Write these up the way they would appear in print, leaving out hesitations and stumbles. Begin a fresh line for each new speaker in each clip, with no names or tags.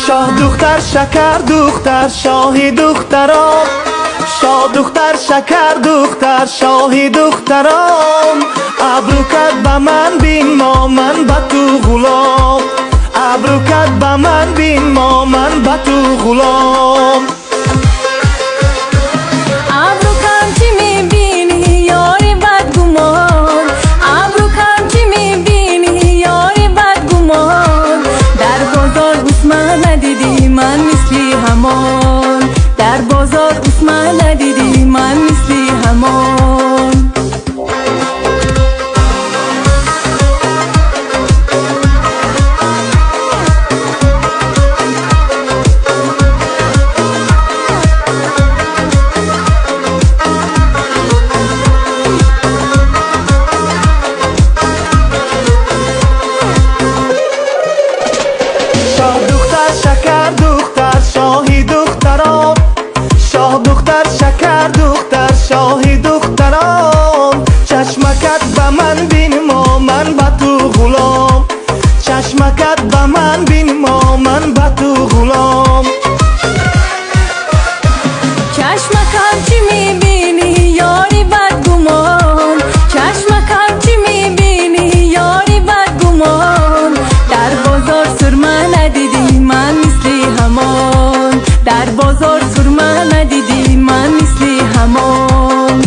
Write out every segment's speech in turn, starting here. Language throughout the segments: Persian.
شاه دختر شکر دختر شاهی دختران، شاه دختر شکر دختر شاهی دختران. ابرو کرد به من بین ما من به تو غلام، ابرو کرد به من بین ما من به تو غلام.
ابرو کم چی میبینی یاری بدگمان، ابرو کم چی میبینی یاری بدگمان. در بازار عثمان ندیدی من مثلی همان، در بازار عثمان ندیدی من مثلی همان.
شاه دختر شکر دختر شاهی دختران، شاه دختر شکر دختر شاهی دختران. چشمکت به من بین ما من به تو غلام، چشمکت به من بین ما من به تو غلام.
چشمکم چی میبینی یاری بدگمان، چشمکم چی میبینی یاری بدگمان. در بازار سرمه ندیدی من مثلی همان، در بازار سرمه ندیدی من مثلی همان.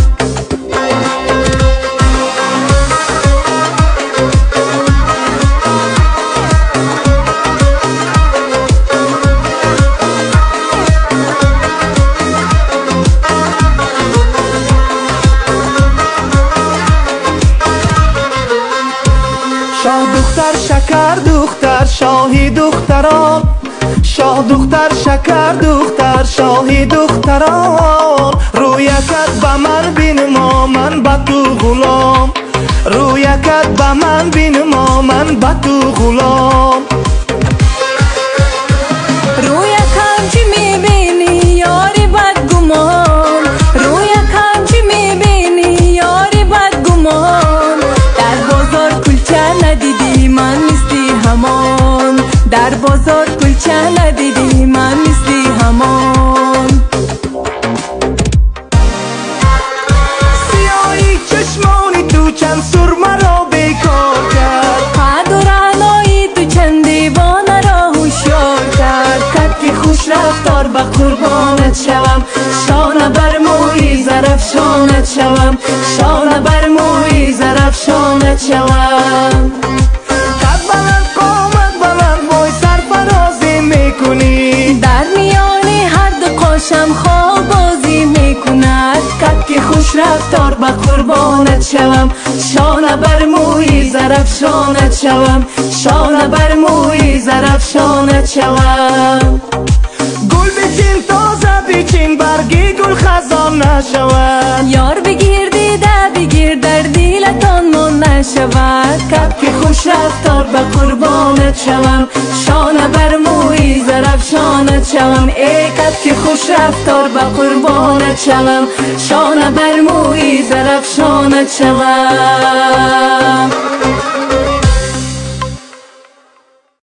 شاه دختر شکر دختر شاهی دختران، شاه دختر شکر دختر شاهی دختران. رویکت به من بین ما من به تو غلام، رویکت به من بین ما من به تو غلام.
رویکم چی میبینی یاری بدگمان، رویکم چی میبینی یاری بدگمان. در بازار کلچه ندیدی من مثلی همان، در بازار کلچه ندیدی من مثلی همان.
سیاهی چشمانی تو چند سرمه را بیکار کرد،
قد و رعنایی تو چند دیوانه را هوشیار کرد. کتکی خوش رفتار به قربانت شوم، شانه بر موی زرفشانت شوم، شانه بر موی زرفشانت شوم.
قد بلند قامت بلند وای سرفرازی میکنی،
در میان هر دو قاشم خواب بازی میکند. کتکی خوش رفتار به قربانت شوم، شانه بر موی زرفشانت شوم، شانه بر موی زرفشانت شوم.
گل بچین تازه بچین برگی گل خزان نشود،
یار بگیر دیده بگیر در دیلتان من نشود. کتکی خوش رفتار به قربانت شوم، شانه بر موی زرفشانت شوم. ای کتکی خوش رفتار به قربانت شوم، شانه بر موی زرفشانت شوم.